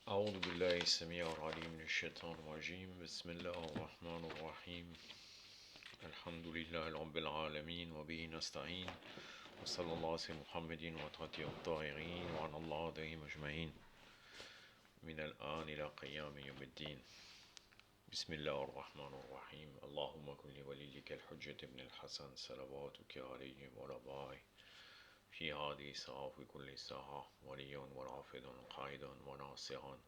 أعوذ بالله السميع العليم من الشيطان الرجيم بسم الله الرحمن الرحيم الحمد لله رب العالمين وبه نستعين وصلى الله على سيدنا محمد وعلى الطاهرين وعلى الله عليهم أجمعين من الآن إلى قيام يوم الدين بسم الله الرحمن الرحيم اللهم كن لوليك الحجة بن الحسن صلواتك عليه وعلى في هذه الساعة في كل ساعة وليا ورافدا قائدا وناصرا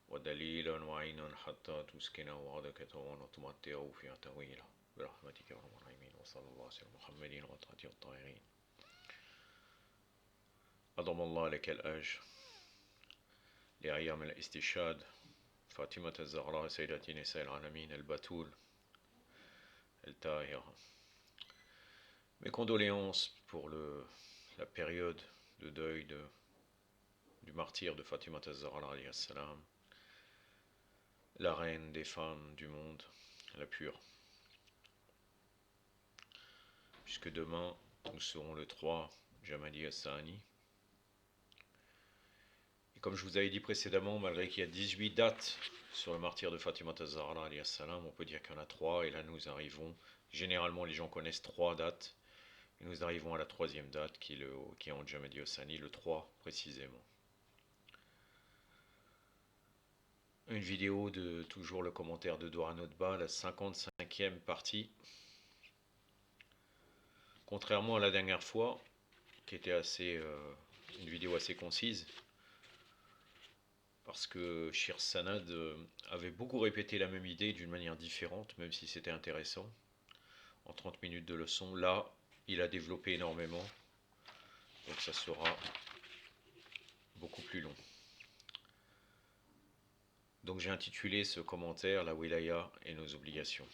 ودليلا وعينا حتى تسكن وعدك وتمتعه فيها طويلا برحمتك يا رب العالمين وصلى الله على محمد وعلى الطاهرين أضم الله لك الأجر لأيام الاستشهاد فاطمة الزهراء سيدة نساء العالمين البتول الطاهرة. Mes condoléances pour la période de deuil du martyr de Fatima az-Zahra alayhi salam, la reine des femmes du monde, la pure. Puisque demain, nous serons le 3 Jamadi as-Sani. Et comme je vous avais dit précédemment, malgré qu'il y a 18 dates sur le martyr de Fatima az-Zahra alayhi salam, on peut dire qu'il y en a 3, et là nous arrivons, généralement les gens connaissent 3 dates, et nous arrivons à la 3e date qui est en Jamadi as-Sani, le 3 précisément. Une vidéo de toujours le commentaire de Dora Notba, la 55e partie. Contrairement à la dernière fois, qui était une vidéo assez concise, parce que Shir Sanad avait beaucoup répété la même idée d'une manière différente, même si c'était intéressant, en 30 minutes de leçon. Là, il a développé énormément, donc ça sera beaucoup plus long. Donc j'ai intitulé ce commentaire « La wilaya et nos obligations ».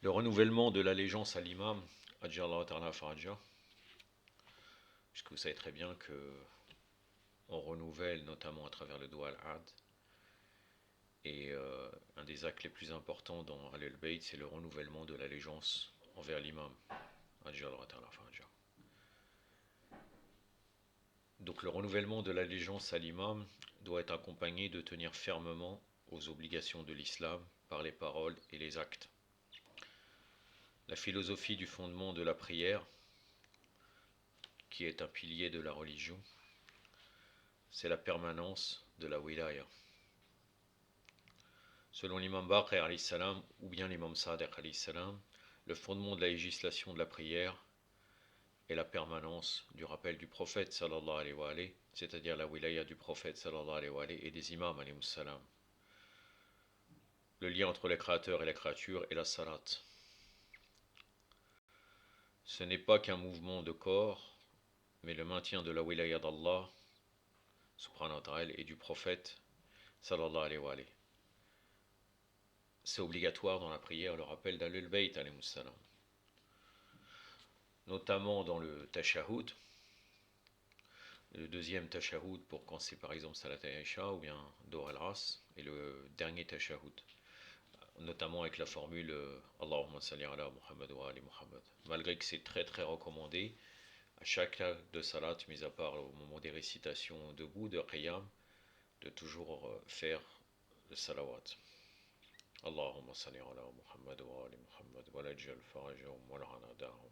Le renouvellement de l'allégeance à l'imam, Adjallah Ta'ala Faraja, puisque vous savez très bien qu'on renouvelle notamment à travers le doigt al-Ad, et un des actes les plus importants dans Al-Bayt, c'est le renouvellement de l'allégeance envers l'imam, Adjallah Ta'ala Faraja. Donc le renouvellement de l'allégeance à l'imam doit être accompagné de tenir fermement aux obligations de l'islam par les paroles et les actes. La philosophie du fondement de la prière, qui est un pilier de la religion, c'est la permanence de la wilaya. Selon l'imam Baqir alayhi salam ou bien l'imam Sadiq alayhi salam, le fondement de la législation de la prière est la permanence du rappel du prophète sallallahu alayhi wa alayhi, c'est-à-dire la wilaya du prophète sallallahu alayhi wa alayhi et des imams alayhi salam. Le lien entre les créateurs et la créature est la salat. Ce n'est pas qu'un mouvement de corps, mais le maintien de la wilaya d'Allah subhanahu wa ta'ala et du prophète sallallahu alayhi wa alayhi. C'est obligatoire dans la prière, le rappel d'Ahlul Bayt alayhi salam. Notamment dans le tashahhud, le deuxième tashahhud pour quand c'est par exemple Salat al-Isha ou bien Dor al-Ras, et le dernier tashahhud, notamment avec la formule Allahumma salli ala Muhammad wa ali Muhammad. Malgré que c'est très très recommandé, à chaque acte de salat, mis à part au moment des récitations debout, de qiyam, de toujours faire le salawat. Allahumma salli ala Muhammad wa ali Muhammad wa lajjal farajahum wa l'anadahum.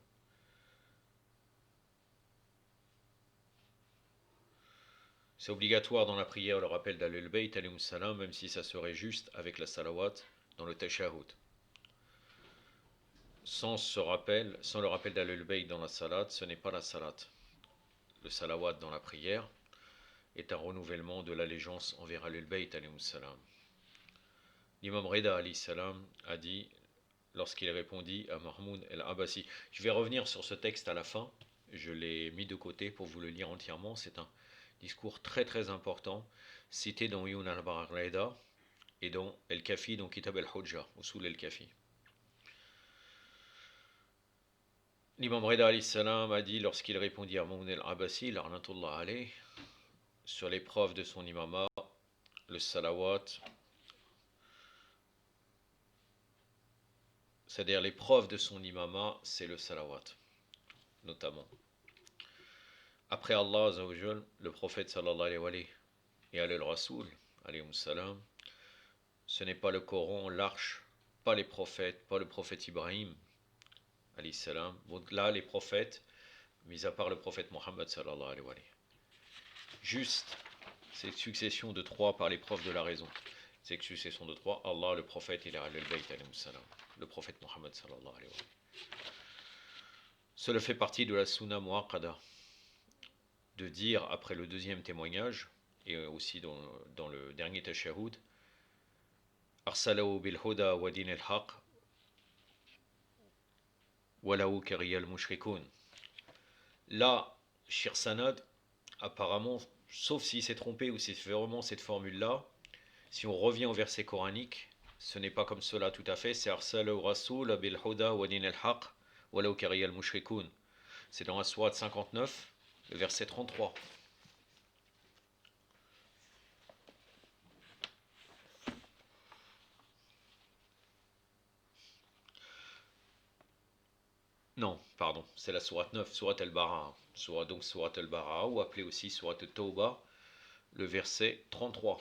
C'est obligatoire dans la prière le rappel d'Ahlul Bayt alayhi salam, même si ça serait juste avec la salawat dans le tashahhud. Sans le rappel d'Ahlul Bayt dans la salat, ce n'est pas la salat. Le salawat dans la prière est un renouvellement de l'allégeance envers Ahlul Bayt alayhi salam. L'imam Rida alayhi salam a dit, lorsqu'il répondit à Mahmoud el-Abbasi, je vais revenir sur ce texte à la fin, je l'ai mis de côté pour vous le lire entièrement, c'est un discours très très important, cité dans Yun al-Barreda et dans El-Kafi, dans Kitab al-Hujja, Usul el-Kafi. L'imam Rida alayhi salam a dit, lorsqu'il répondit à Mahmoud el-Abbasi, l'arnatullah alayh, sur l'épreuve de son imama, le salawat, c'est-à-dire l'épreuve de son imama, c'est le salawat, notamment. Après Allah Azza wa Jal, le prophète sallallahu alayhi wa et al-Rasoul, alayhi salam, ce n'est pas le Coran, l'arche, pas les prophètes, pas le prophète Ibrahim, alayhi salam. Donc là, les prophètes, mis à part le prophète Mohammed sallallahu alayhi wa juste cette succession de trois par les preuves de la raison. Cette succession de trois, Allah, le prophète, il est al-Bayt alayhi salam, le prophète Mohammed sallallahu alayhi wa. Cela fait partie de la sunna muaqqada, de dire après le deuxième témoignage, et aussi dans le dernier tashahhud, Arsalahu bil huda wa din al-haq, walahu kariyal mushrikun. Là, Shir Sanad, apparemment, sauf s'il s'est trompé ou c'est vraiment cette formule-là, si on revient au verset coranique, ce n'est pas comme cela tout à fait, c'est Arsalahu rasoul bil huda wa din al-haq, walahu kariyal mushrikun. C'est dans la sourate 59, le verset 33. Non, pardon, c'est la sourate 9, sourate al-Bara'a. Donc sourate al-Bara'a, ou appelée aussi sourate al-Tawbah, le verset 33.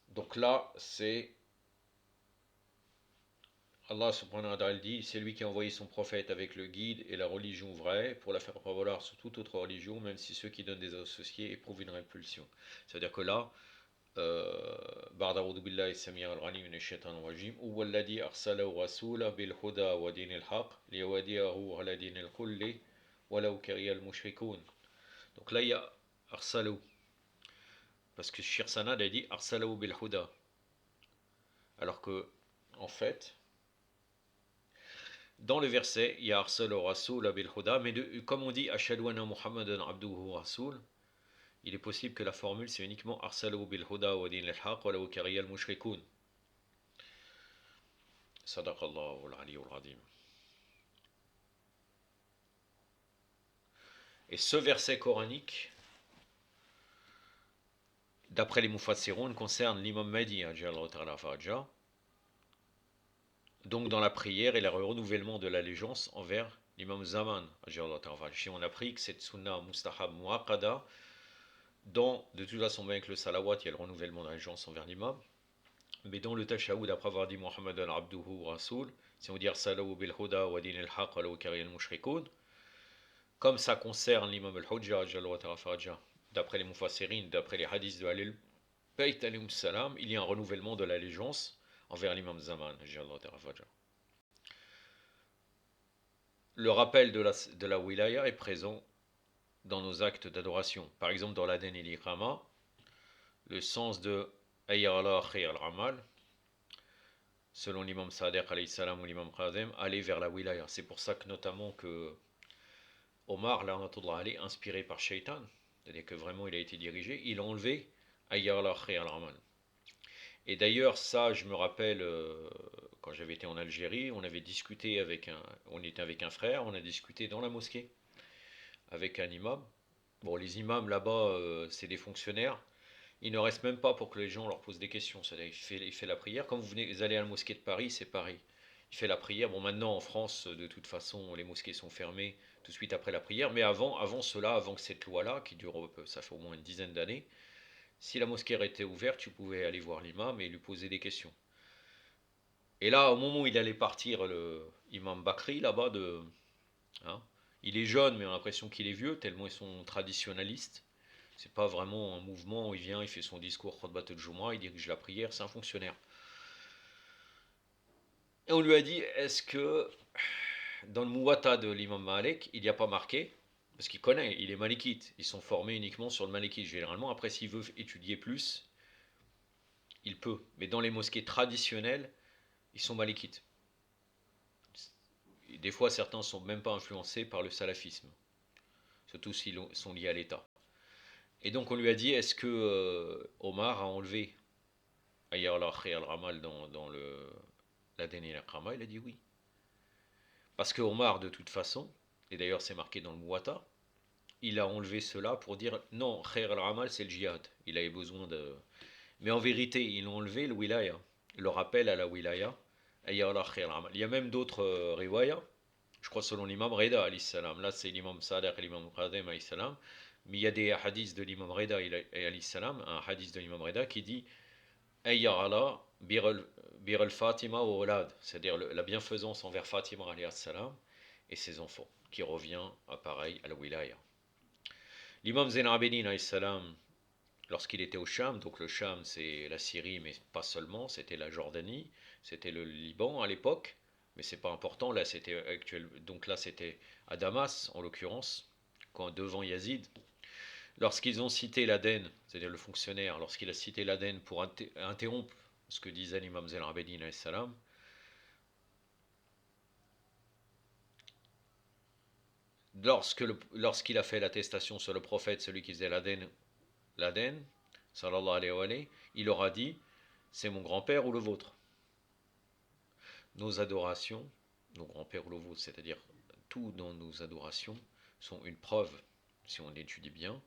Donc là, c'est Allah subhanahu wa ta'ala dit, c'est lui qui a envoyé son prophète avec le guide et la religion vraie pour la faire prévaloir sur toute autre religion, même si ceux qui donnent des associés éprouvent une répulsion. C'est-à-dire que là, بعد أعوذ بالله السميع العليم من الشيطان الرجيم هو الذي أرسل رسوله بالهدى ودين الحق ليوديه على دين الكل ولو كره المشركون. Donc là il y a أرسله parce que Shir Sanad a dit أرسله بالهدى, alors que en fait dans le verset il y a أرسل رسوله بالهدى, mais comme on dit أشهد أن محمدا عبده ورسوله, il est possible que la formule c'est uniquement Arsalu bil huda wa din al-haq wa law kariya al-mushrikun. Sadaqallahu al-aliyyul azim. Et ce verset coranique, d'après les mufassiroun, concerne l'imam Mahdi, donc dans la prière et le renouvellement de l'allégeance envers l'imam Zaman. Si on a appris que cette sunna mustahab muaqqada, de toute façon, bien que le salawat, il y a le renouvellement de l'allégeance envers l'imam, mais dans le tashahhud, après avoir dit Muhammad al-Abduhu Rasoul, si on dit Arsalahu bil huda wa din al-haq wa law kariya al-mushrikun, comme ça concerne l'imam al-Hujja, d'après les mufassirin, d'après les hadiths de Halil Bayt alayhi salam, il y a un renouvellement de l'allégeance envers l'imam Zaman. Le rappel de la wilaya est présent dans nos actes d'adoration. Par exemple, dans l'Aden et l'Iqama, le sens de Ayyallah khayr al-amal, selon l'imam Sadiq alayhi salam ou l'imam Qadem, aller vers la wilaya. C'est pour ça que notamment que Omar, la'natullah alayhi, inspiré par Shaitan, c'est-à-dire que vraiment il a été dirigé, il a enlevé Ayyallah khayr al-amal. Et d'ailleurs, ça, je me rappelle, quand j'avais été en Algérie, on avait discuté on était avec un frère, on a discuté dans la mosquée avec un imam. Bon, les imams là-bas, c'est des fonctionnaires. Il ne reste même pas pour que les gens leur posent des questions. C'est-à-dire, il fait la prière. Quand vous allez à la mosquée de Paris, c'est pareil. Il fait la prière. Bon, maintenant en France, de toute façon, les mosquées sont fermées tout de suite après la prière. Mais avant cela, avant que cette loi-là, qui dure, ça fait au moins une dizaine d'années, si la mosquée était ouverte, tu pouvais aller voir l'imam et lui poser des questions. Et là, au moment où il allait partir, le imam Bakri, là-bas, hein, il est jeune, mais on a l'impression qu'il est vieux, tellement ils sont traditionnalistes. C'est pas vraiment un mouvement où il vient, il fait son discours, Khutbat al-Jumu'ah, il dirige la prière, c'est un fonctionnaire. Et on lui a dit, est-ce que dans le Muwatta de l'imam Malik, il n'y a pas marqué, parce qu'il connaît, il est malikite, ils sont formés uniquement sur le malikite généralement, après s'il veut étudier plus, il peut. Mais dans les mosquées traditionnelles, ils sont malikites. Des fois, certains ne sont même pas influencés par le salafisme, surtout s'ils sont liés à l'État. Et donc on lui a dit, est-ce que Omar a enlevé Ayyallah khayr al-amal dans la dernière Qama? Il a dit oui. Parce que Omar, de toute façon, et d'ailleurs c'est marqué dans le Muwatta, il a enlevé cela pour dire non, khayr al-amal c'est le djihad. Il avait besoin de. Mais en vérité, ils ont enlevé le wilaya, le rappel à la wilaya, Ayyallah khayr al-amal. Il y a même d'autres riwayas je crois selon l'imam Reda alayhi salam. Là c'est l'imam Sadiq et l'imam Qadem alayhi salam. Mais il y a des hadiths de l'imam Reda alayhi salam, un hadith de l'imam Reda qui dit Ayya'ala bir al-Fatima wa walad, c'est-à-dire la bienfaisance envers Fatima alayhi salam et ses enfants, qui revient à pareil à la wilaya. L'imam Zayn al-Abidin alayhi salam, lorsqu'il était au Sham, donc le Sham c'est la Syrie mais pas seulement, c'était la Jordanie, c'était le Liban à l'époque, mais c'est pas important, là c'était actuel, donc là c'était à Damas en l'occurrence, quand devant Yazid, lorsqu'ils ont cité l'Aden, c'est-à-dire le fonctionnaire, lorsqu'il a cité l'Aden pour interrompre ce que disait l'imam Zayn al-Abidin alayhi salam, lorsqu'il a fait l'attestation sur le prophète, celui qui faisait l'Aden, sallallahu alayhi wa alayhi, il aura dit c'est mon grand-père ou le vôtre. Nos adorations, nos grands-pères ou le vôtre, c'est-à-dire tout dans nos adorations, sont une preuve, si on étudie bien,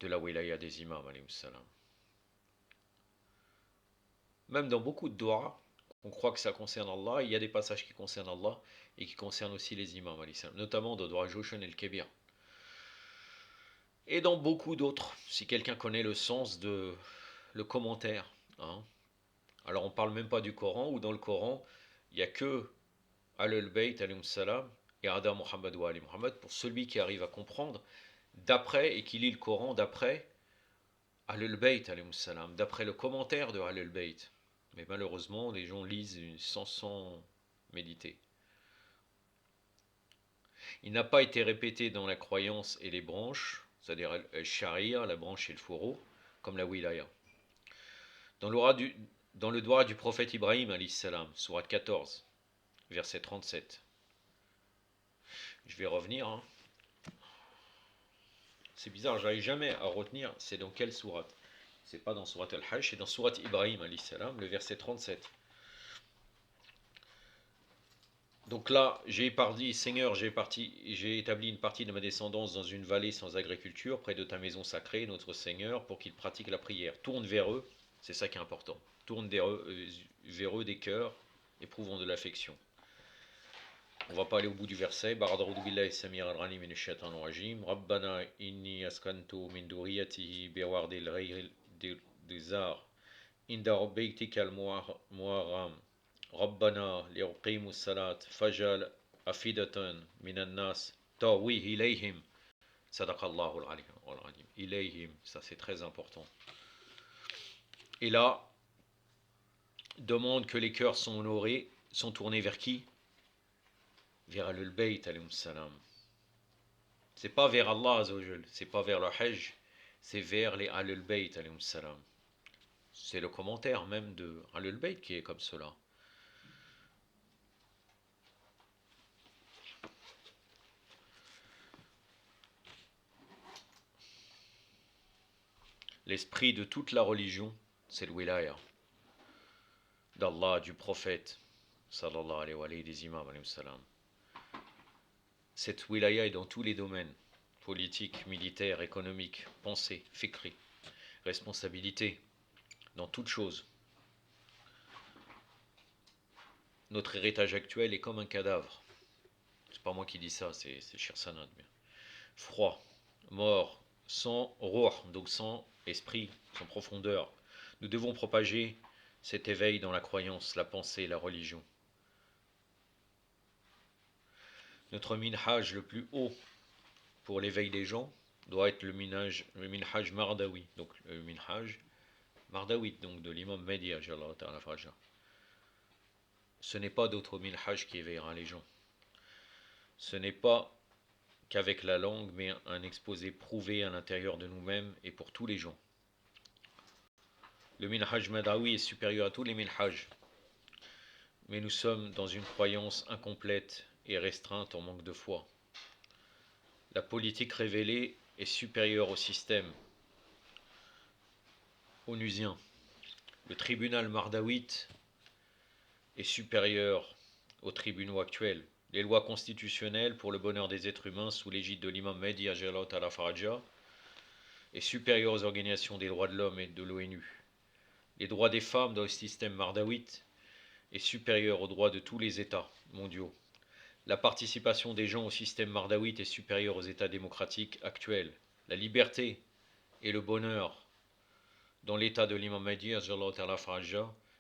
de la wilaya des imams alayhi salam. Même dans beaucoup de doigts, on croit que ça concerne Allah, il y a des passages qui concernent Allah et qui concernent aussi les imams alayhi salam, notamment dans Doua Joshan et le Kébir. Et dans beaucoup d'autres, si quelqu'un connaît le sens de le commentaire. Hein. Alors on parle même pas du Coran, où dans le Coran, il n'y a que Ahlul Bayt alayhim salam et Ada Muhammad wa Ali Muhammad pour celui qui arrive à comprendre d'après et qui lit le Coran d'après Ahlul Bayt alayhim salam, d'après le commentaire de Ahlul Bayt. Mais malheureusement, les gens lisent sans méditer. Il n'a pas été répété dans la croyance et les branches, c'est-à-dire le Sharia, la branche et le fourreau, comme la wilaya. Dans le droit du prophète Ibrahim, alayhi salam, sourate 14, verset 37. Je vais revenir. Hein. C'est bizarre, j'arrive jamais à retenir c'est dans quelle sourate. C'est pas dans sourate Al-Hajj, c'est dans sourate Ibrahim, alayhi salam, le verset 37. Donc là, Seigneur, j'ai établi une partie de ma descendance dans une vallée sans agriculture, près de ta maison sacrée, notre Seigneur, pour qu'ils pratiquent la prière. Tourne vers eux, c'est ça qui est important. Tourne vers eux des cœurs, éprouvant de l'affection. On va pas aller au bout du verset. Ba'ada'udhu billahi samir al-alim min ash-shaytan ar-rajim. Rabbana inni askantu min duriyatihi biwardil ghayri dizar. Inda rabbaytika al-muharram. ربنا ليقيموا الصلاة فجعل أفئدة من الناس تهوي إليهم صدق الله العظيم إليهم, ça c'est très important. Et là, demande que les cœurs sont honorés, sont tournés vers qui? Vers Ahlul Bayt alayhim salam. C'est pas vers Allah azawajal, c'est pas vers le Hajj, c'est vers les Ahlul Bayt alayhim salam. C'est le commentaire même de Ahlul Bayt qui est comme cela. L'esprit de toute la religion, c'est le wilaya d'Allah, du prophète, sallallahu alayhi wa alayhi, des imams alayhi salam. Cette wilaya est dans tous les domaines, politique, militaire, économique, pensée, fikri, responsabilité, dans toute chose. Notre héritage actuel est comme un cadavre. C'est pas moi qui dis ça, c'est Shir Sanad. Froid, mort, sans ruh, donc sans esprit, sans profondeur. Nous devons propager cet éveil dans la croyance, la pensée, la religion. Notre minhaj le plus haut pour l'éveil des gens doit être le minhaj mardawi, donc le minhaj mardawi, donc de l'imam Mahdi ajallahu ta'ala faraja. Ce n'est pas d'autre minhaj qui éveillera les gens. Ce n'est pas qu'avec la langue, mais un exposé prouvé à l'intérieur de nous-mêmes et pour tous les gens. Le minhaj madawi est supérieur à tous les minhaj, mais nous sommes dans une croyance incomplète et restreinte en manque de foi. La politique révélée est supérieure au système onusien. Le tribunal mardawite est supérieur aux tribunaux actuels. Les lois constitutionnelles pour le bonheur des êtres humains sous l'égide de l'imam Mahdi ajallahu ta'ala faraja est supérieure aux organisations des droits de l'homme et de l'ONU. Les droits des femmes dans le système mardawite est supérieur aux droits de tous les États mondiaux. La participation des gens au système mardawite est supérieure aux États démocratiques actuels. La liberté et le bonheur dans l'état de l'imam Mahdi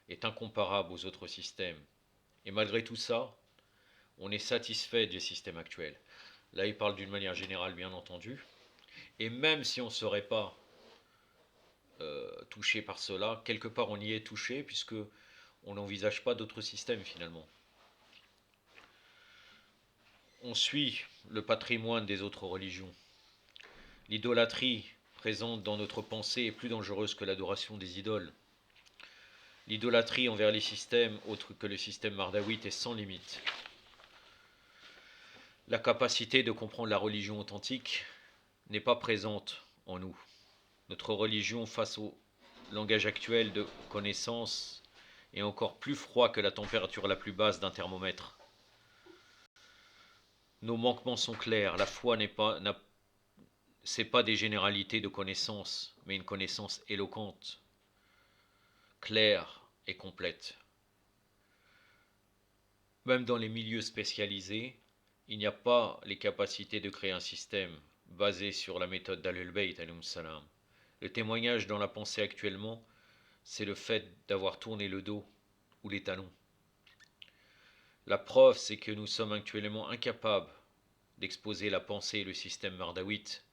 est incomparable aux autres systèmes. Et malgré tout ça, on est satisfait du système actuel. Là, il parle d'une manière générale, bien entendu. Et même si on ne serait pas touché par cela, quelque part on y est touché, puisque on n'envisage pas d'autres systèmes finalement. On suit le patrimoine des autres religions. L'idolâtrie présente dans notre pensée est plus dangereuse que l'adoration des idoles. L'idolâtrie envers les systèmes autres que le système mardawite est sans limite. La capacité de comprendre la religion authentique n'est pas présente en nous. Notre religion, face au langage actuel de connaissance, est encore plus froid que la température la plus basse d'un thermomètre. Nos manquements sont clairs. La foi c'est pas des généralités de connaissances, mais une connaissance éloquente, claire et complète. Même dans les milieux spécialisés, il n'y a pas les capacités de créer un système basé sur la méthode d'Ahlul Bayt alayhim salam. Le témoignage dans la pensée actuellement, c'est le fait d'avoir tourné le dos ou les talons. La preuve, c'est que nous sommes actuellement incapables d'exposer la pensée et le système mardawite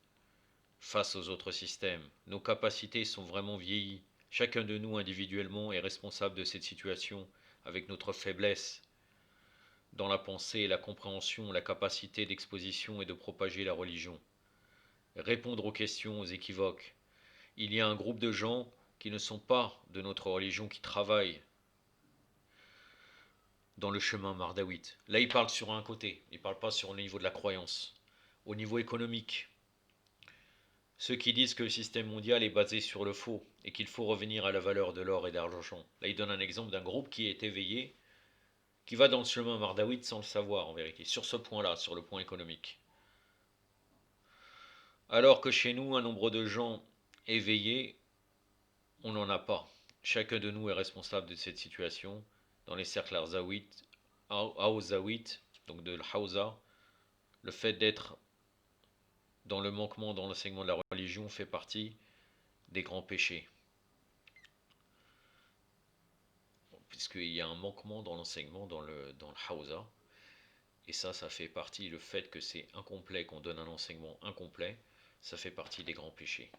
face aux autres systèmes. Nos capacités sont vraiment vieillies. Chacun de nous individuellement est responsable de cette situation avec notre faiblesse dans la pensée, la compréhension, la capacité d'exposition et de propager la religion. Répondre aux questions, aux équivoques. Il y a un groupe de gens qui ne sont pas de notre religion qui travaillent dans le chemin mardawite. Là, il parle sur un côté, il ne parle pas sur le niveau de la croyance. Au niveau économique, ceux qui disent que le système mondial est basé sur le faux et qu'il faut revenir à la valeur de l'or et de l'argent. Là, il donne un exemple d'un groupe qui est éveillé, qui va dans le chemin mardawite sans le savoir en vérité, sur ce point-là, sur le point économique. Alors que chez nous, un nombre de gens éveillés, on n'en a pas. Chacun de nous est responsable de cette situation. Dans les cercles Haouzawites, donc de l'Haouza, le fait d'être dans le manquement dans l'enseignement de la religion fait partie des grands péchés. Puisqu'il y a un manquement dans l'enseignement dans le Haouza. Et ça fait partie, le fait que c'est incomplet, qu'on donne un enseignement incomplet, ça fait partie des grands péchés.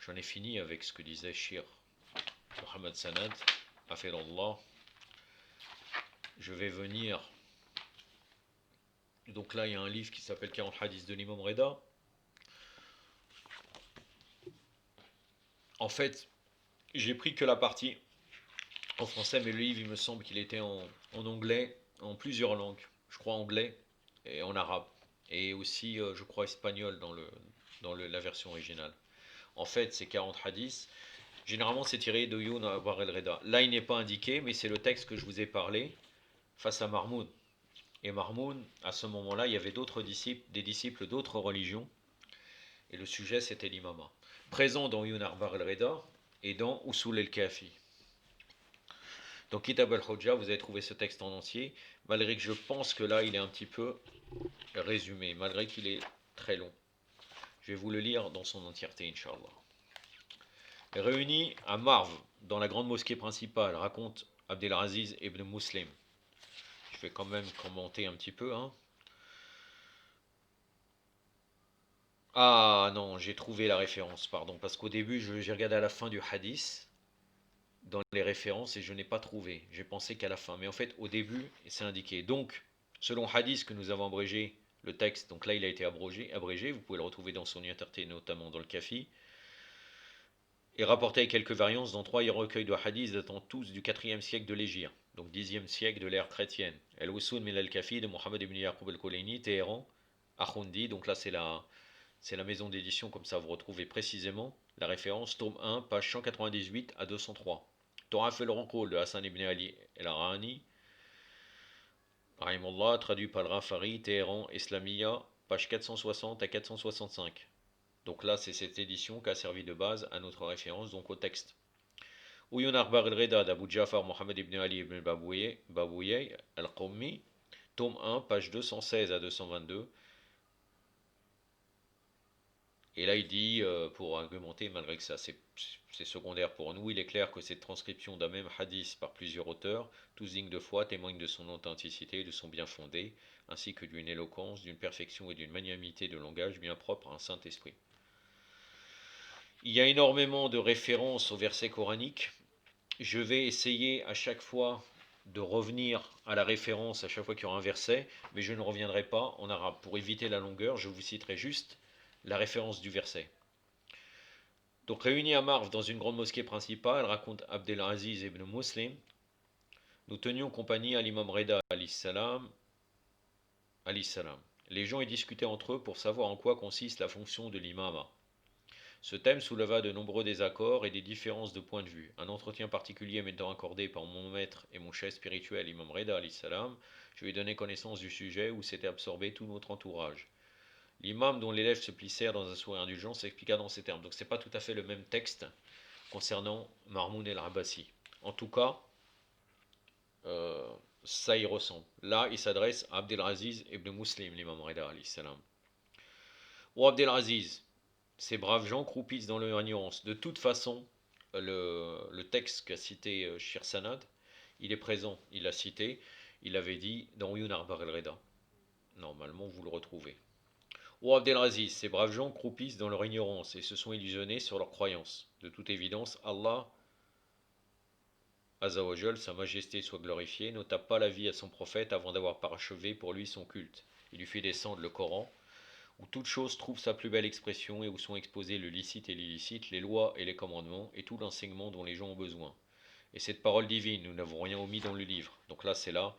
J'en ai fini avec ce que disait Shir Mohamed Sanad, Hafidallah. Je vais venir. Donc là, il y a un livre qui s'appelle 40 hadiths de l'imam Reda. En fait, j'ai pris que la partie en français, mais le livre, il me semble qu'il était en anglais, en plusieurs langues. Je crois anglais et en arabe. Et aussi, je crois, espagnol dans la version originale. En fait, ces 40 hadiths, généralement, c'est tiré de Youn Abar el-Reda. Là, il n'est pas indiqué, mais c'est le texte que je vous ai parlé face à Marmoun. Et Marmoun, à ce moment-là, il y avait d'autres disciples, des disciples d'autres religions. Et le sujet, c'était l'imama. Présent dans Youn Abar el-Reda et dans Usul el-Kafi. Donc Kitab al-Hujja, vous avez trouvé ce texte en entier, malgré que je pense que là, il est un petit peu résumé, malgré qu'il est très long. Je vais vous le lire dans son entièreté, Inch'Allah. Réunis à Marv, dans la grande mosquée principale, raconte Abdelaziz ibn Muslim. Je vais quand même commenter un petit peu. Ah non, j'ai trouvé la référence, pardon, parce qu'au début, j'ai regardé à la fin du hadith, dans les références, et je n'ai pas trouvé. J'ai pensé qu'à la fin, mais en fait, au début, c'est indiqué. Donc, selon hadith que nous avons abrégé le texte, donc là, il a été abrégé, vous pouvez le retrouver dans son entièreté, notamment dans le Kafi, et rapporté avec quelques variances dans 3 recueils de hadiths datant tous du 4e siècle de l'Hégire, donc 10e siècle de l'ère chrétienne. El-Usul min al-Kafi de Mohammed ibn Yaqub al-Kulaini, Téhéran, Akhundi, donc là c'est la maison d'édition, comme ça vous retrouvez précisément la référence, tome 1, page 198 à 203. Toraf el-Ranqul de Hassan ibn Ali el-Arani, Rahimullah, traduit par le Rafari, Téhéran, Islamiyya, page 460 à 465. Donc là, c'est cette édition qui a servi de base à notre référence, donc au texte. Uyun Arbar el-Reda d'Abu Jafar Mohammed ibn Ali ibn Babouyeh al-Qawmi, tome 1, page 216 à 222. Et là, il dit, pour argumenter, malgré que ça c'est secondaire pour nous, il est clair que cette transcription d'un même hadith par plusieurs auteurs, tous dignes de foi, témoignent de son authenticité et de son bien fondé, ainsi que d'une éloquence, d'une perfection et d'une magnanimité de langage bien propre à un Saint-Esprit. Il y a énormément de références aux versets coraniques. Je vais essayer à chaque fois de revenir à la référence à chaque fois qu'il y aura un verset, mais je ne reviendrai pas en arabe. Pour éviter la longueur, je vous citerai juste la référence du verset. Donc réunis à Marv dans une grande mosquée principale, raconte Abdelaziz ibn Muslim, nous tenions compagnie à l'imam Reda alayhi salam. Les gens y discutaient entre eux pour savoir en quoi consiste la fonction de l'imama. Ce thème souleva de nombreux désaccords et des différences de point de vue. Un entretien particulier m'étant accordé par mon maître et mon chef spirituel, l'imam Reda alayhi salam, je lui ai donné connaissance du sujet où s'était absorbé tout notre entourage. L'imam, dont les lèvres se plissèrent dans un sourire indulgent, s'expliqua dans ces termes. Donc c'est pas tout à fait le même texte concernant Marmoun el-Abbasi. En tout cas, ça y ressemble. Là, il s'adresse à Abdelaziz ibn Muslim, l'imam Reda alayhi salam. Ô Abdelaziz, ces braves gens croupissent dans leur ignorance. De toute façon, le texte qu'a cité Shir Sanad, il est présent, il l'a cité, il avait dit dans Uyun Arbar el-Reda. Normalement, vous le retrouvez. Ô Abdelaziz, ces braves gens croupissent dans leur ignorance et se sont illusionnés sur leur croyance. De toute évidence, Allah, Azawajal, sa majesté soit glorifiée, n'ôta pas la vie à son prophète avant d'avoir parachevé pour lui son culte. Il lui fit descendre le Coran, où toute chose trouve sa plus belle expression et où sont exposés le licite et l'illicite, les lois et les commandements, et tout l'enseignement dont les gens ont besoin. Et cette parole divine, nous n'avons rien omis dans le livre. Donc là, c'est là,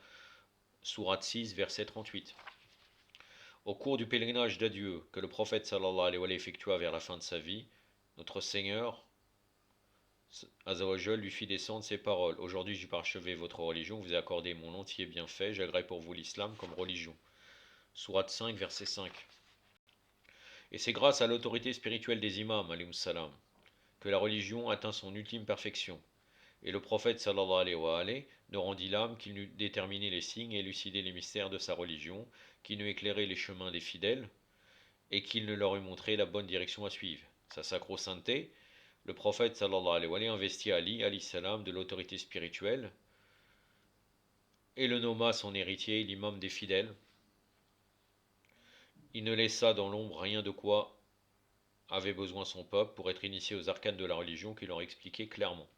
sourate 6, verset 38. Au cours du pèlerinage d'adieu que le prophète sallallahu alayhi wa sallam effectua vers la fin de sa vie, notre Seigneur, Azawajal, lui fit descendre ces paroles. Aujourd'hui, j'ai parachevé votre religion, vous ai accordé mon entier bienfait, j'agrée pour vous l'islam comme religion. Sourate 5, verset 5. Et c'est grâce à l'autorité spirituelle des imams, alayhi salam, que la religion atteint son ultime perfection. Et le prophète sallallahu alayhi wa sallam ne rendit l'âme qu'il n'eût déterminé les signes et élucidé les mystères de sa religion, qu'il n'eût éclairé les chemins des fidèles, et qu'il ne leur eût montré la bonne direction à suivre. Sa sacro-sainteté, le prophète sallallahu alayhi wa sallam investit Ali alayhi salam de l'autorité spirituelle et le nomma son héritier, l'imam des fidèles. Il ne laissa dans l'ombre rien de quoi avait besoin son peuple pour être initié aux arcanes de la religion qu'il leur expliquait clairement.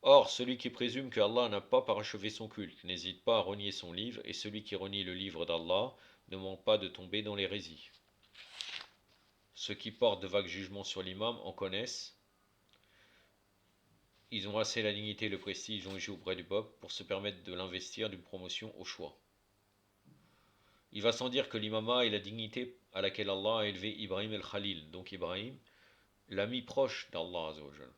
Or, celui qui présume que Allah n'a pas parachevé son culte n'hésite pas à renier son livre, et celui qui renie le livre d'Allah ne manque pas de tomber dans l'hérésie. Ceux qui portent de vagues jugements sur l'imam en connaissent. Ils ont assez la dignité et le prestige dont ils jouent auprès du peuple pour se permettre de l'investir d'une promotion au choix. Il va sans dire que l'imama est la dignité à laquelle Allah a élevé Ibrahim el-Khalil, donc Ibrahim, l'ami proche d'Allah Azzawajal.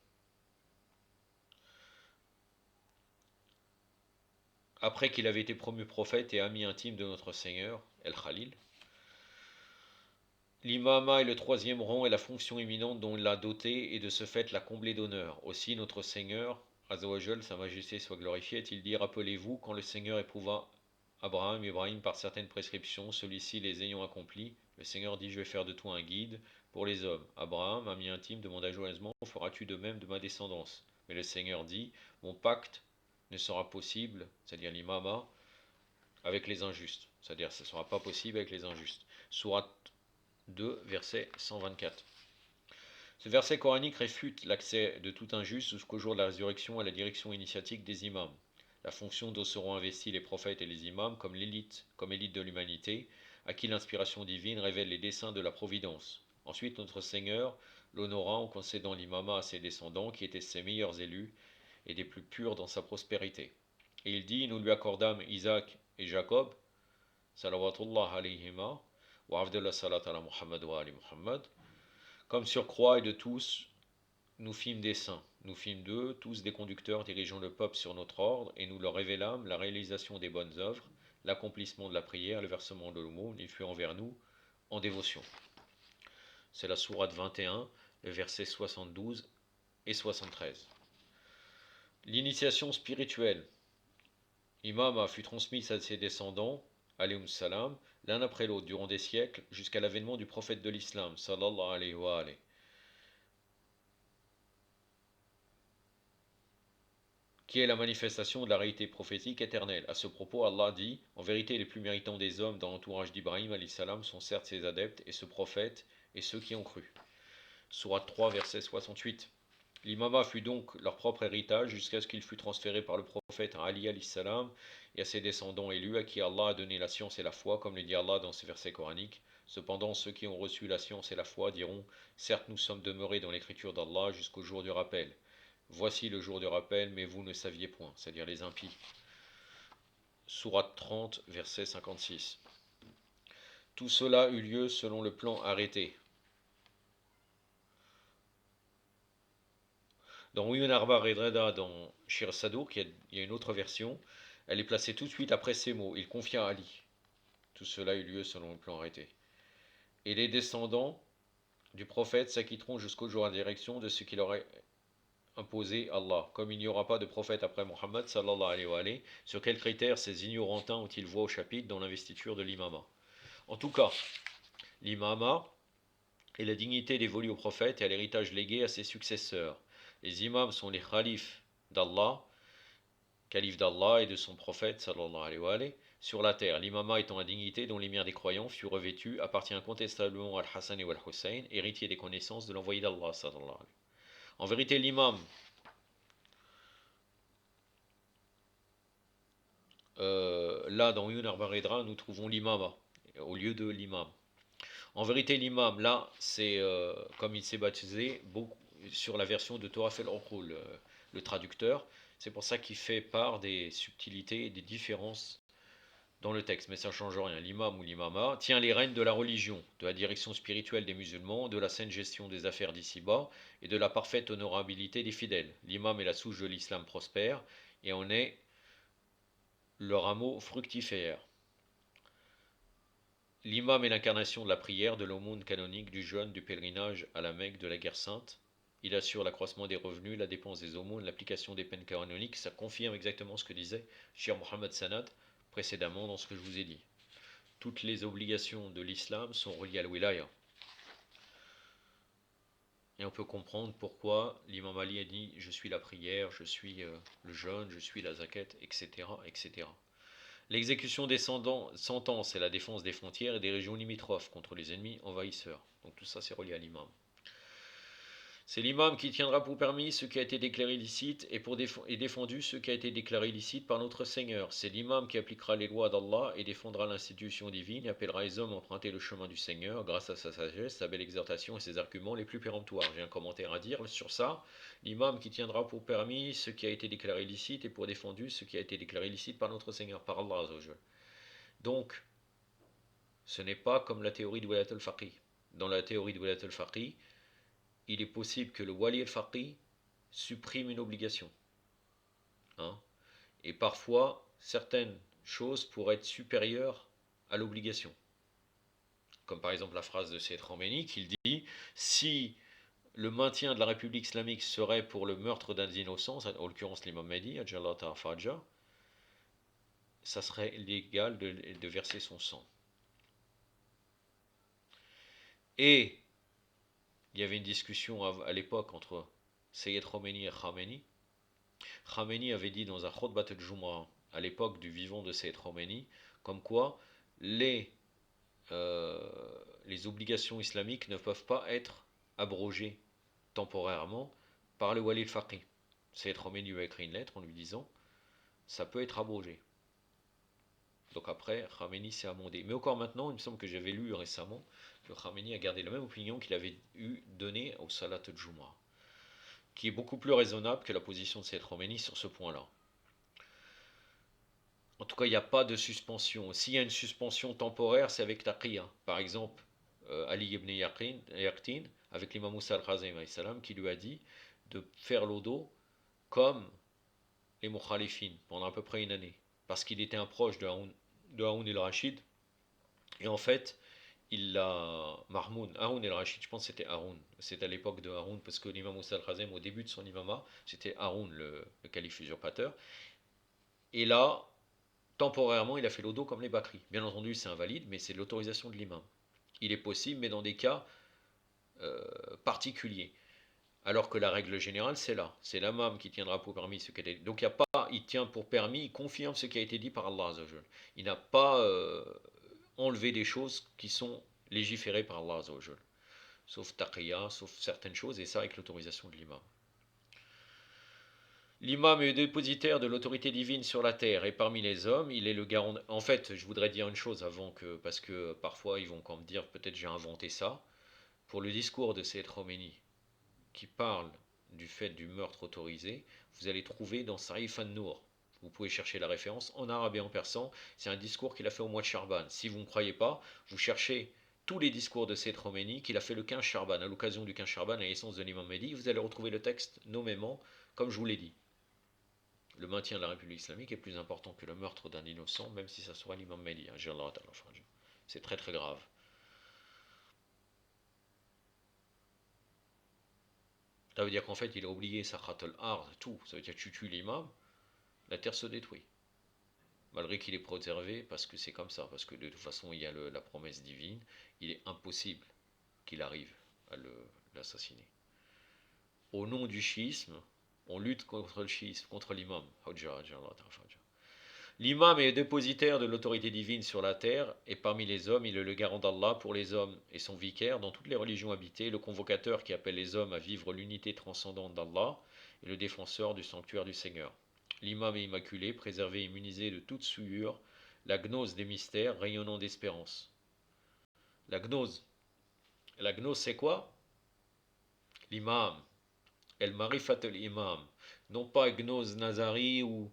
Après qu'il avait été promu prophète et ami intime de notre Seigneur, el-Khalil, l'imama est le troisième rang et la fonction éminente dont il l'a doté et de ce fait l'a comblé d'honneur. Aussi notre Seigneur, Azzawajal, sa majesté soit glorifiée, est-il dit, rappelez-vous quand le Seigneur éprouva Ibrahim par certaines prescriptions, celui-ci les ayant accomplies, le Seigneur dit, je vais faire de toi un guide pour les hommes. Abraham, ami intime, demanda joyeusement, feras-tu de même de ma descendance? Mais le Seigneur dit, mon pacte ne sera possible, c'est-à-dire l'imama, avec les injustes. C'est-à-dire ce ne sera pas possible avec les injustes. Sourate 2, verset 124. Ce verset coranique réfute l'accès de tout injuste jusqu'au jour de la résurrection à la direction initiatique des imams. La fonction dont seront investis les prophètes et les imams comme élite de l'humanité, à qui l'inspiration divine révèle les desseins de la providence. Ensuite, notre Seigneur l'honora en concédant l'imama à ses descendants, qui étaient ses meilleurs élus et des plus purs dans sa prospérité. Et il dit, nous lui accordâmes Isaac et Jacob, salawatullah alayhima, wa afdallah salat ala Muhammad wa ali Muhammad, comme surcroît et de tous, nous fîmes des saints, nous fîmes d'eux tous des conducteurs dirigeant le peuple sur notre ordre, et nous leur révélâmes la réalisation des bonnes œuvres, l'accomplissement de la prière, le versement de l'aumône, il fut envers nous en dévotion. C'est la sourate 21, le verset 72 et 73. L'initiation spirituelle l'imama fut transmise à ses descendants, alayhim salam, l'un après l'autre durant des siècles, jusqu'à l'avènement du prophète de l'islam, sallallahu alayhi wa alayhi, qui est la manifestation de la réalité prophétique éternelle. À ce propos, Allah dit: en vérité, les plus méritants des hommes dans l'entourage d'Ibrahim alayhi salam sont certes ses adeptes, et ce prophète, et ceux qui ont cru. Sourate 3, verset 68. L'imama fut donc leur propre héritage jusqu'à ce qu'il fût transféré par le prophète à Ali alayhi salam et à ses descendants élus à qui Allah a donné la science et la foi, comme le dit Allah dans ce verset coranique. Cependant, ceux qui ont reçu la science et la foi diront: certes, nous sommes demeurés dans l'écriture d'Allah jusqu'au jour du rappel. Voici le jour du rappel, mais vous ne saviez point, c'est-à-dire les impies. Sourate 30, verset 56. Tout cela eut lieu selon le plan arrêté. Dans Uyun Arba Redreda, dans Shir Sadouk, il y a une autre version. Elle est placée tout de suite après ces mots. Il confia à Ali. Tout cela eut lieu selon le plan arrêté. Et les descendants du prophète s'acquitteront jusqu'au jour en direction de ce qu'il aurait imposé Allah. Comme il n'y aura pas de prophète après Mohammed, sallallahu alayhi wa alayhi, sur quels critères ces ignorantins ont-ils voix au chapitre dans l'investiture de l'imama? En tout cas, l'imama est la dignité dévolue au prophète et à l'héritage légué à ses successeurs. Les imams sont les khalifes d'Allah, calife d'Allah et de son prophète sallallahu alayhi wa alayhi, sur la terre. L'imama étant la dignité dont l'émir des croyants fut revêtu, appartient incontestablement à Al-Hassan et Al-Hussein, héritier des connaissances de l'envoyé d'Allah sallallahu alayhi wa alayhi. En vérité, l'imam, là dans Yunar Baredra, nous trouvons l'imama au lieu de l'imam. En vérité, l'imam, là, c'est comme il s'est baptisé beaucoup, sur la version de Torah Fel-Orkhul, le traducteur. C'est pour ça qu'il fait part des subtilités et des différences dans le texte, mais ça ne change rien. L'imam ou l'imama tient les rênes de la religion, de la direction spirituelle des musulmans, de la saine gestion des affaires d'ici-bas et de la parfaite honorabilité des fidèles. L'imam est la souche de l'islam prospère et en est le rameau fructifère. L'imam est l'incarnation de la prière, de l'aumône canonique, du jeûne, du pèlerinage à la Mecque, de la guerre sainte. Il assure l'accroissement des revenus, la dépense des aumônes, l'application des peines canoniques. Ça confirme exactement ce que disait Cheikh Mohammed Sanad précédemment dans ce que je vous ai dit. Toutes les obligations de l'islam sont reliées à la wilaya. Et on peut comprendre pourquoi l'imam Ali a dit: je suis la prière, je suis le jeûne, je suis la zakat, etc. etc. L'exécution des sentences et la défense des frontières et des régions limitrophes contre les ennemis envahisseurs. Donc tout ça c'est relié à l'imam. C'est l'imam qui tiendra pour permis ce qui a été déclaré illicite et défendu ce qui a été déclaré illicite par notre Seigneur. C'est l'imam qui appliquera les lois d'Allah et défendra l'institution divine et appellera les hommes à emprunter le chemin du Seigneur grâce à sa sagesse, sa belle exhortation et ses arguments les plus péremptoires. J'ai un commentaire à dire sur ça. L'imam qui tiendra pour permis ce qui a été déclaré illicite et pour défendu ce qui a été déclaré illicite par notre Seigneur, par Allah Azzawajal. Donc, ce n'est pas comme la théorie de Wilayat al-Faqih. Dans la théorie de Wilayat al-Faqih, il est possible que le wali al-faqih supprime une obligation. Hein, et parfois, certaines choses pourraient être supérieures à l'obligation. Comme par exemple la phrase de Sayyid Khomeini qui dit: si le maintien de la République islamique serait pour le meurtre d'un innocent, en l'occurrence l'imam Mahdi, Ajallah Ta'afaja, ça serait légal de verser son sang. Et il y avait une discussion à l'époque entre Sayyid Khomeini et Khamenei. Khamenei avait dit dans un khutbat al-Jumu'ah à l'époque du vivant de Sayyid Khomeini, comme quoi les obligations islamiques ne peuvent pas être abrogées temporairement par le wali al-faqih. Sayyid Khomeini lui a écrit une lettre en lui disant: ça peut être abrogé. Donc après, Khamenei s'est amendé. Mais encore maintenant, il me semble que j'avais lu récemment que Khamenei a gardé la même opinion qu'il avait donnée au Salat al-Jumu'ah, qui est beaucoup plus raisonnable que la position de Sayyid Khomeini sur ce point-là. En tout cas, il n'y a pas de suspension. S'il y a une suspension temporaire, c'est avec taqiyya. Par exemple, Ali ibn Yaqtin, avec l'imam Moussa al-Khazim, qui lui a dit de faire l'odo comme les mukhalifines pendant à peu près une année. Parce qu'il était un proche de Haroun el-Rachid. Et en fait, il l'a. Haroun el-Rachid, je pense que c'était Haroun. C'était à l'époque de Haroun, parce que l'imam Moussa al-Khazim, au début de son imama, c'était Haroun, le calife usurpateur. Et là, Temporairement, il a fait l'odo comme les bakris. Bien entendu, c'est invalide, mais c'est l'autorisation de l'imam. Il est possible, mais dans des cas particuliers. Alors que la règle générale, c'est là. C'est l'imam qui tiendra pour permis ce qui a été dit. Donc il y a pas, il tient pour permis, il confirme ce qui a été dit par Allah Azzawajal. Il n'a pas enlevé des choses qui sont légiférées par Allah Azzawajal. Sauf taqiyya, sauf certaines choses, et ça avec l'autorisation de l'imam. L'imam est dépositaire de l'autorité divine sur la terre et parmi les hommes, il est le garant. En fait, je voudrais dire une chose avant que, parce que parfois ils vont quand même dire peut-être j'ai inventé ça. Pour le discours de Sayyid Khomeini, qui parle du fait du meurtre autorisé, vous allez trouver dans Saïf an-Nour. Vous pouvez chercher la référence en arabe et en persan. C'est un discours qu'il a fait au mois de Charban. Si vous ne croyez pas, vous cherchez tous les discours de Sayyid Khomeini qu'il a fait le 15 Charban, à l'occasion du 15 Charban, à l'essence de l'imam Mehdi. Vous allez retrouver le texte nommément, comme je vous l'ai dit. Le maintien de la République islamique est plus important que le meurtre d'un innocent, même si ça sera l'imam Mehdi. C'est très très grave. Ça veut dire qu'en fait, il a oublié Sakhat al-Ard, tout. Ça veut dire que tu tues l'imam, la terre se détruit. Malgré qu'il est préservé, parce que c'est comme ça, parce que de toute façon, il y a la promesse divine, il est impossible qu'il arrive à l'assassiner. Au nom du chiisme, on lutte contre le chiisme, contre l'imam. L'imam est dépositaire de l'autorité divine sur la terre, et parmi les hommes, il est le garant d'Allah pour les hommes et son vicaire dans toutes les religions habitées, le convocateur qui appelle les hommes à vivre l'unité transcendante d'Allah, et le défenseur du sanctuaire du Seigneur. L'imam est immaculé, préservé et immunisé de toute souillure, la gnose des mystères, rayonnant d'espérance. La gnose. La gnose, c'est quoi? L'imam. El marifat l'imam. Non pas gnose nazari ou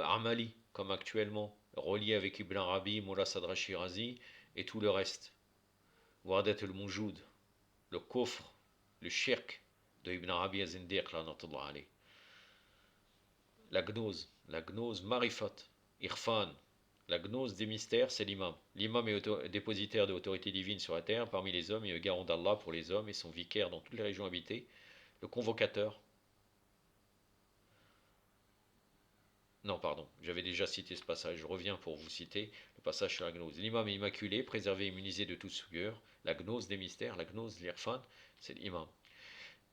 amali, comme actuellement, relié avec Ibn Arabi, Moula Sadra Shirazi et tout le reste. Wardat al-Moujoud, le coffre, le shirk de Ibn Arabi Azindiq, la gnose marifat, irfan, la gnose des mystères, c'est l'imam. L'imam est dépositaire de l'autorité divine sur la terre, parmi les hommes, et le garant d'Allah pour les hommes, et son vicaire dans toutes les régions habitées, le convocateur. Non, pardon, j'avais déjà cité ce passage, je reviens pour vous citer le passage sur la gnose. L'imam est immaculé, préservé et immunisé de toute souillure. La gnose des mystères, la gnose l'irfan, c'est l'imam.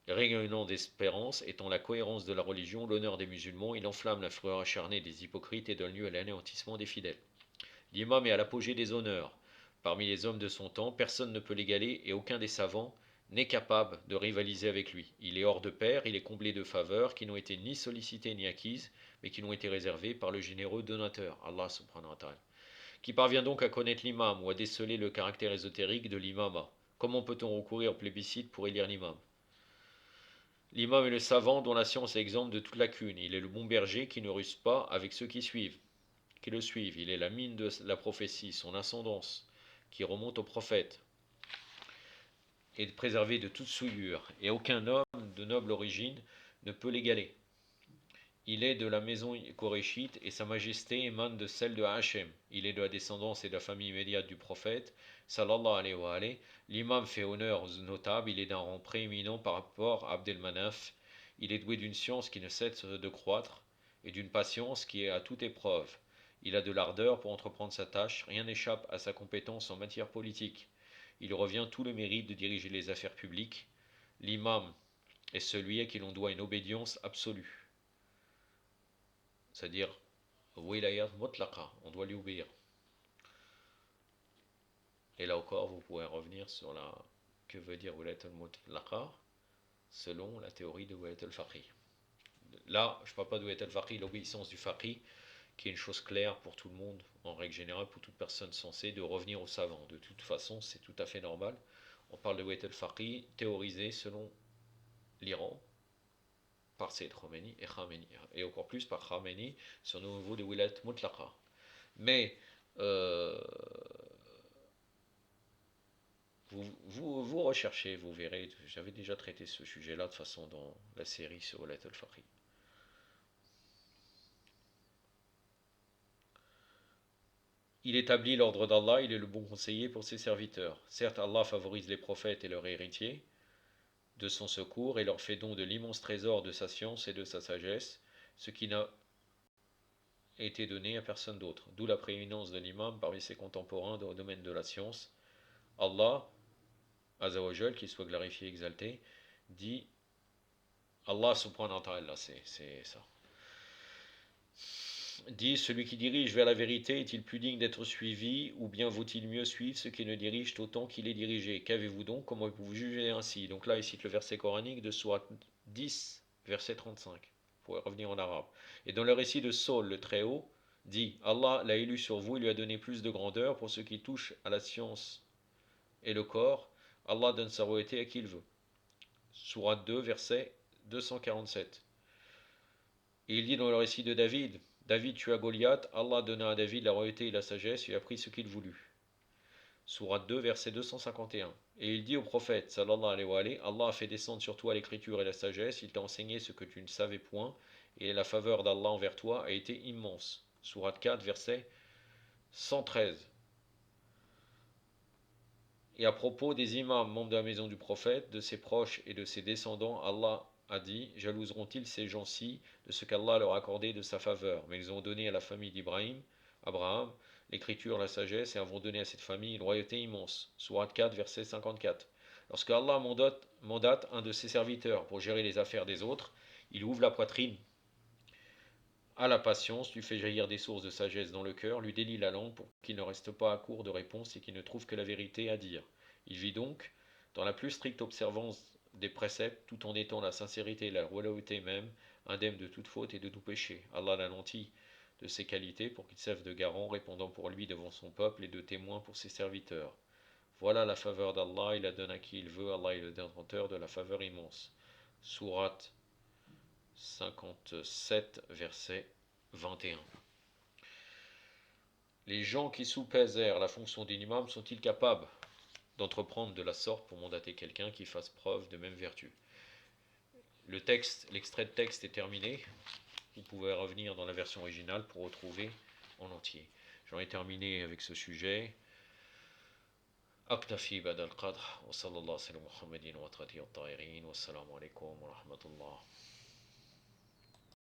Le rayonnement d'espérance étant la cohérence de la religion, l'honneur des musulmans, il enflamme la fureur acharnée des hypocrites et donne lieu à l'anéantissement des fidèles. L'imam est à l'apogée des honneurs. Parmi les hommes de son temps, personne ne peut l'égaler et aucun des savants n'est capable de rivaliser avec lui. Il est hors de pair, il est comblé de faveurs qui n'ont été ni sollicitées ni acquises, mais qui n'ont été réservées par le généreux donateur, Allah subhanahu wa ta'ala. Qui parvient donc à connaître l'imam ou à déceler le caractère ésotérique de l'imama. Comment peut-on recourir au plébiscite pour élire l'imam? L'imam est le savant dont la science est exempte de toute lacune. Il est le bon berger qui ne ruse pas avec ceux qui le suivent. Il est la mine de la prophétie, son ascendance, qui remonte au prophète, est préservé de toute souillure, et aucun homme de noble origine ne peut l'égaler. Il est de la maison koréchite, et sa majesté émane de celle de Hachem. Il est de la descendance et de la famille immédiate du prophète, sallallahu alayhi wa alayhi. L'imam fait honneur aux notables, il est d'un rang prééminent par rapport à Abdelmanaf. Il est doué d'une science qui ne cesse de croître, et d'une patience qui est à toute épreuve. Il a de l'ardeur pour entreprendre sa tâche, rien n'échappe à sa compétence en matière politique. Il revient tout le mérite de diriger les affaires publiques. L'imam est celui à qui l'on doit une obédience absolue. C'est-à-dire, wilayat mutlaqa, on doit lui obéir. Et là encore, vous pourrez revenir sur la que veut dire wilayat al-mutlaqa selon la théorie de wilayat al-faqih. Là, je ne parle pas de wilayat al-faqih, l'obéissance du faqih, qui est une chose claire pour tout le monde, en règle générale, pour toute personne censée, de revenir au savant. De toute façon, c'est tout à fait normal. On parle de wilayat al-faqih théorisé selon l'Iran, par Sayyid Khomeini et Khamenei, et encore plus par Khamenei sur le niveau de wilayat mutlaqa. Mais vous recherchez, vous verrez, j'avais déjà traité ce sujet-là de façon dans la série sur wilayat al-faqih. Il établit l'ordre d'Allah, il est le bon conseiller pour ses serviteurs. Certes, Allah favorise les prophètes et leurs héritiers de son secours et leur fait don de l'immense trésor de sa science et de sa sagesse, ce qui n'a été donné à personne d'autre. D'où la prééminence de l'imam parmi ses contemporains dans le domaine de la science. Allah, Azzawajal, qu'il soit glorifié et exalté, dit Allah subhanahu wa ta'ala, c'est ça. Dit, celui qui dirige vers la vérité est-il plus digne d'être suivi, ou bien vaut-il mieux suivre ceux qui ne dirigent autant qu'il est dirigé? Qu'avez-vous donc? Comment vous jugez ainsi? Donc là, il cite le verset coranique de Sourate 10, verset 35. Vous pourrez revenir en arabe. Et dans le récit de Saul, le Très-Haut, dit, Allah l'a élu sur vous et lui a donné plus de grandeur pour ceux qui touchent à la science et le corps. Allah donne sa royauté à qui il veut. Sourate 2, verset 247. Et il dit dans le récit de David, David tua Goliath, Allah donna à David la royauté et la sagesse et a pris ce qu'il voulut. Sourate 2, verset 251. Et il dit au prophète, sallallahu alayhi wa alayhi, Allah a fait descendre sur toi l'écriture et la sagesse, il t'a enseigné ce que tu ne savais point, et la faveur d'Allah envers toi a été immense. Sourate 4, verset 113. Et à propos des imams, membres de la maison du prophète, de ses proches et de ses descendants, Allah a dit, jalouseront-ils ces gens-ci de ce qu'Allah leur a accordé de sa faveur? Mais ils ont donné à la famille d'Ibrahim, Abraham, l'écriture, la sagesse, et avons donné à cette famille une royauté immense. Sourate 4, verset 54. Lorsque Allah mandate un de ses serviteurs pour gérer les affaires des autres, il ouvre la poitrine à la patience, lui fait jaillir des sources de sagesse dans le cœur, lui délie la langue pour qu'il ne reste pas à court de réponses et qu'il ne trouve que la vérité à dire. Il vit donc dans la plus stricte observance des préceptes, tout en étant la sincérité et la loyauté même, indemne de toute faute et de tout péché. Allah l'anéantit de ses qualités pour qu'il serve de garant, répondant pour lui devant son peuple et de témoin pour ses serviteurs. Voilà la faveur d'Allah, il la donne à qui il veut, Allah est le détenteur de la faveur immense. Sourate 57, verset 21. Les gens qui soupesèrent la fonction d'un imam sont-ils capables d'entreprendre de la sorte pour mandater quelqu'un qui fasse preuve de même vertu? L'extrait de texte est terminé. Vous pouvez revenir dans la version originale pour retrouver en entier. J'en ai terminé avec ce sujet. أكتفي بهذا القدر وصلى الله على محمد وعلى آله الطاهرين والسلام عليكم ورحمة الله